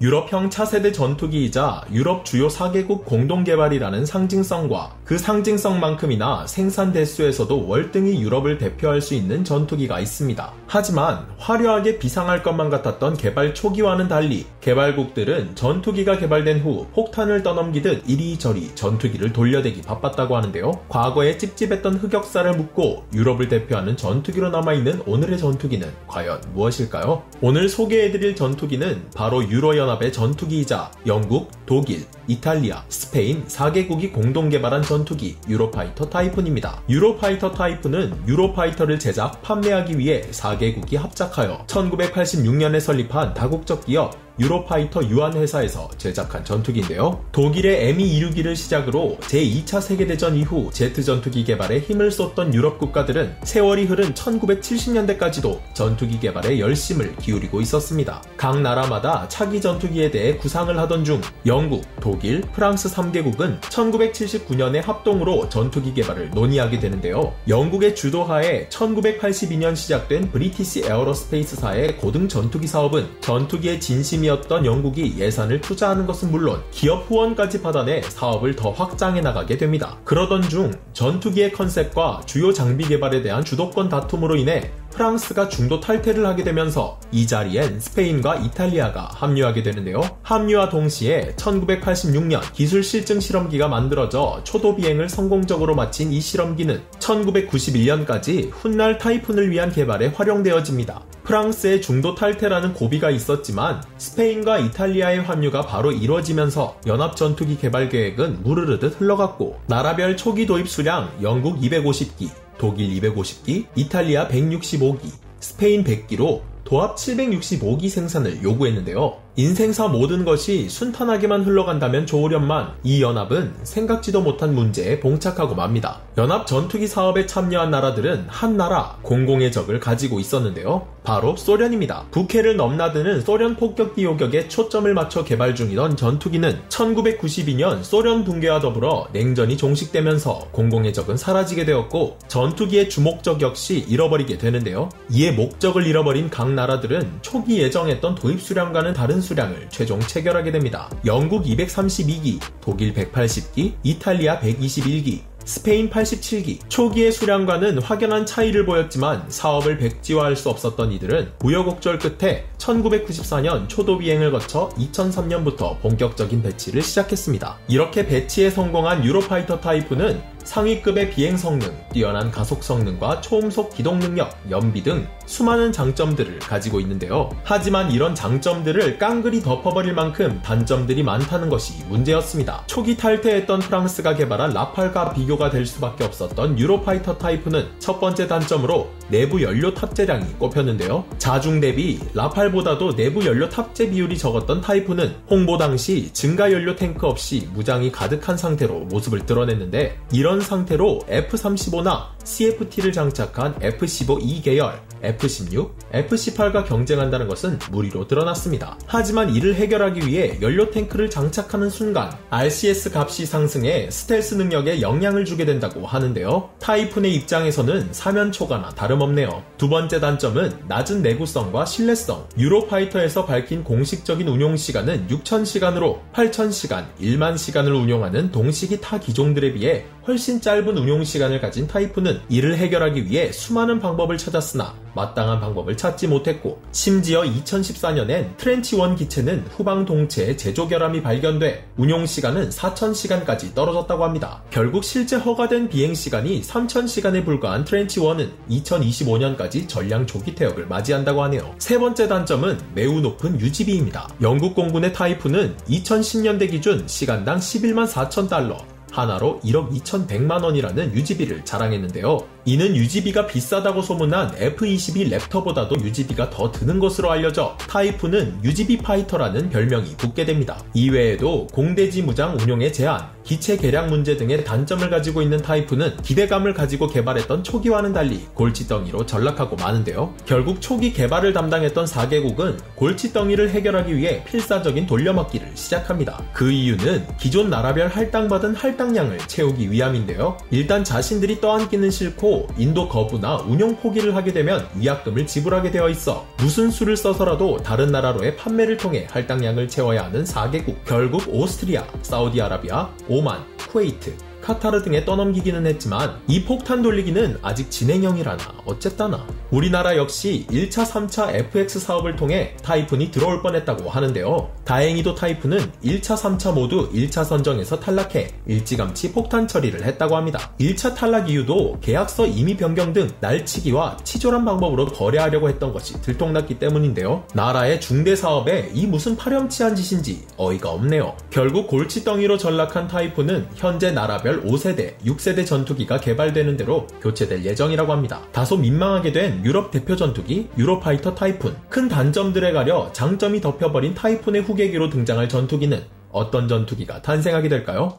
유럽형 차세대 전투기이자 유럽 주요 4개국 공동개발이라는 상징성과 그 상징성만큼이나 생산 대수에서도 월등히 유럽을 대표할 수 있는 전투기가 있습니다. 하지만 화려하게 비상할 것만 같았던 개발 초기와는 달리 개발국들은 전투기가 개발된 후 폭탄을 떠넘기듯 이리저리 전투기를 돌려대기 바빴다고 하는데요. 과거에 찝찝했던 흑역사를 묻고 유럽을 대표하는 전투기로 남아있는 오늘의 전투기는 과연 무엇일까요? 오늘 소개해드릴 전투기는 바로 유로연합의 전투기이자 영국, 독일, 이탈리아, 스페인 4개국이 공동 개발한 전투기 유로파이터 타이푼입니다. 유로파이터 타이푼은 유로파이터를 제작, 판매하기 위해 4개국이 합작하여 1986년에 설립한 다국적 기업 유로파이터 유한회사에서 제작한 전투기인데요. 독일의 Mi-26을 시작으로 제2차 세계대전 이후 제트 전투기 개발에 힘을 쏟던 유럽 국가들은 세월이 흐른 1970년대까지도 전투기 개발에 열심을 기울이고 있었습니다. 각 나라마다 차기 전투기에 대해 구상을 하던 중 영국, 독일, 프랑스 3개국은 1979년에 합동으로 전투기 개발을 논의하게 되는데요. 영국의 주도하에 1982년 시작된 브리티시 에어로스페이스사의 고등 전투기 사업은 전투기의 진심이었던 영국이 예산을 투자하는 것은 물론 기업 후원까지 받아내 사업을 더 확장해 나가게 됩니다. 그러던 중 전투기의 컨셉과 주요 장비 개발에 대한 주도권 다툼으로 인해 프랑스가 중도 탈퇴를 하게 되면서 이 자리엔 스페인과 이탈리아가 합류하게 되는데요. 합류와 동시에 1986년 기술 실증 실험기가 만들어져 초도 비행을 성공적으로 마친 이 실험기는 1991년까지 훗날 타이푼을 위한 개발에 활용되어집니다. 프랑스의 중도 탈퇴라는 고비가 있었지만 스페인과 이탈리아의 합류가 바로 이루어지면서 연합 전투기 개발 계획은 무르르듯 흘러갔고 나라별 초기 도입 수량 영국 250기, 독일 250기, 이탈리아 165기, 스페인 100기로 도합 765기 생산을 요구했는데요. 인생사 모든 것이 순탄하게만 흘러간다면 좋으련만 이 연합은 생각지도 못한 문제에 봉착하고 맙니다. 연합 전투기 사업에 참여한 나라들은 한 나라 공공의 적을 가지고 있었는데요. 바로 소련입니다. 북해를 넘나드는 소련 폭격기 요격에 초점을 맞춰 개발 중이던 전투기는 1992년 소련 붕괴와 더불어 냉전이 종식되면서 공공의 적은 사라지게 되었고 전투기의 주목적 역시 잃어버리게 되는데요. 이에 목적을 잃어버린 각 나라들은 초기 예정했던 도입 수량과는 다른 수량을 최종 체결하게 됩니다. 영국 232기, 독일 180기, 이탈리아 121기, 스페인 87기. 초기의 수량과는 확연한 차이를 보였지만 사업을 백지화할 수 없었던 이들은 우여곡절 끝에 1994년 초도 비행을 거쳐 2003년부터 본격적인 배치를 시작했습니다. 이렇게 배치에 성공한 유로파이터 타이푼은 상위급의 비행 성능, 뛰어난 가속 성능과 초음속 기동 능력, 연비 등 수많은 장점들을 가지고 있는데요. 하지만 이런 장점들을 깡그리 덮어버릴 만큼 단점들이 많다는 것이 문제였습니다. 초기 탈퇴했던 프랑스가 개발한 라팔과 비교가 될 수밖에 없었던 유로파이터 타이푼은 첫 번째 단점으로 내부 연료 탑재량이 꼽혔는데요. 자중 대비 라팔보다도 내부 연료 탑재 비율이 적었던 타이푼은 홍보 당시 증가 연료 탱크 없이 무장이 가득한 상태로 모습을 드러냈는데 이런 상태로 F-35나 CFT를 장착한 F-15E 계열, F-16, F-18과 경쟁한다는 것은 무리로 드러났습니다. 하지만 이를 해결하기 위해 연료 탱크를 장착하는 순간 RCS 값이 상승해 스텔스 능력에 영향을 주게 된다고 하는데요. 타이푼의 입장에서는 사면초가나 다름없네요. 두 번째 단점은 낮은 내구성과 신뢰성. 유로파이터에서 밝힌 공식적인 운용시간은 6,000시간으로 8,000시간, 1만 시간을 운용하는 동식이 타 기종들에 비해 훨씬 짧은 운용시간을 가진 타이푼은 이를 해결하기 위해 수많은 방법을 찾았으나 마땅한 방법을 찾지 못했고 심지어 2014년엔 트렌치1 기체는 후방 동체에 제조 결함이 발견돼 운용시간은 4,000시간까지 떨어졌다고 합니다. 결국 실제 허가된 비행시간이 3,000시간에 불과한 트렌치1은 2025년까지 전량 조기 퇴역을 맞이한다고 하네요. 세 번째 단점은 매우 높은 유지비입니다. 영국 공군의 타이푼은 2010년대 기준 시간당 11만 4천 달러, 하나로 1억 2,100만 원이라는 유지비를 자랑했는데요. 이는 유지비가 비싸다고 소문난 F-22 랩터보다도 유지비가 더 드는 것으로 알려져 타이푼은 유지비 파이터라는 별명이 붙게 됩니다. 이외에도 공대지 무장 운용의 제한, 기체 개량 문제 등의 단점을 가지고 있는 타이푼은 기대감을 가지고 개발했던 초기와는 달리 골칫덩이로 전락하고 마는데요. 결국 초기 개발을 담당했던 4개국은 골칫덩이를 해결하기 위해 필사적인 돌려막기를 시작합니다. 그 이유는 기존 나라별 할당받은 할당량을 채우기 위함인데요. 일단 자신들이 떠안기는 싫고 인도 거부나 운용 포기를 하게 되면 위약금을 지불하게 되어 있어 무슨 수를 써서라도 다른 나라로의 판매를 통해 할당량을 채워야 하는 4개국, 결국 오스트리아, 사우디아라비아, 오만, 쿠웨이트, 카타르 등에 떠넘기기는 했지만 이 폭탄 돌리기는 아직 진행형이라나 어쨌다나. 우리나라 역시 1차, 3차 FX 사업을 통해 타이푼이 들어올 뻔했다고 하는데요. 다행히도 타이푼은 1차, 3차 모두 1차 선정에서 탈락해 일찌감치 폭탄 처리를 했다고 합니다. 1차 탈락 이유도 계약서 임의 변경 등 날치기와 치졸한 방법으로 거래하려고 했던 것이 들통났기 때문인데요. 나라의 중대 사업에 이 무슨 파렴치한 짓인지 어이가 없네요. 결국 골칫덩이로 전락한 타이푼은 현재 나라별 5세대, 6세대 전투기가 개발되는 대로 교체될 예정이라고 합니다. 다소 민망하게 된 유럽 대표 전투기 유로파이터 타이푼. 큰 단점들에 가려 장점이 덮여버린 타이푼의 후계기로 등장할 전투기는 어떤 전투기가 탄생하게 될까요?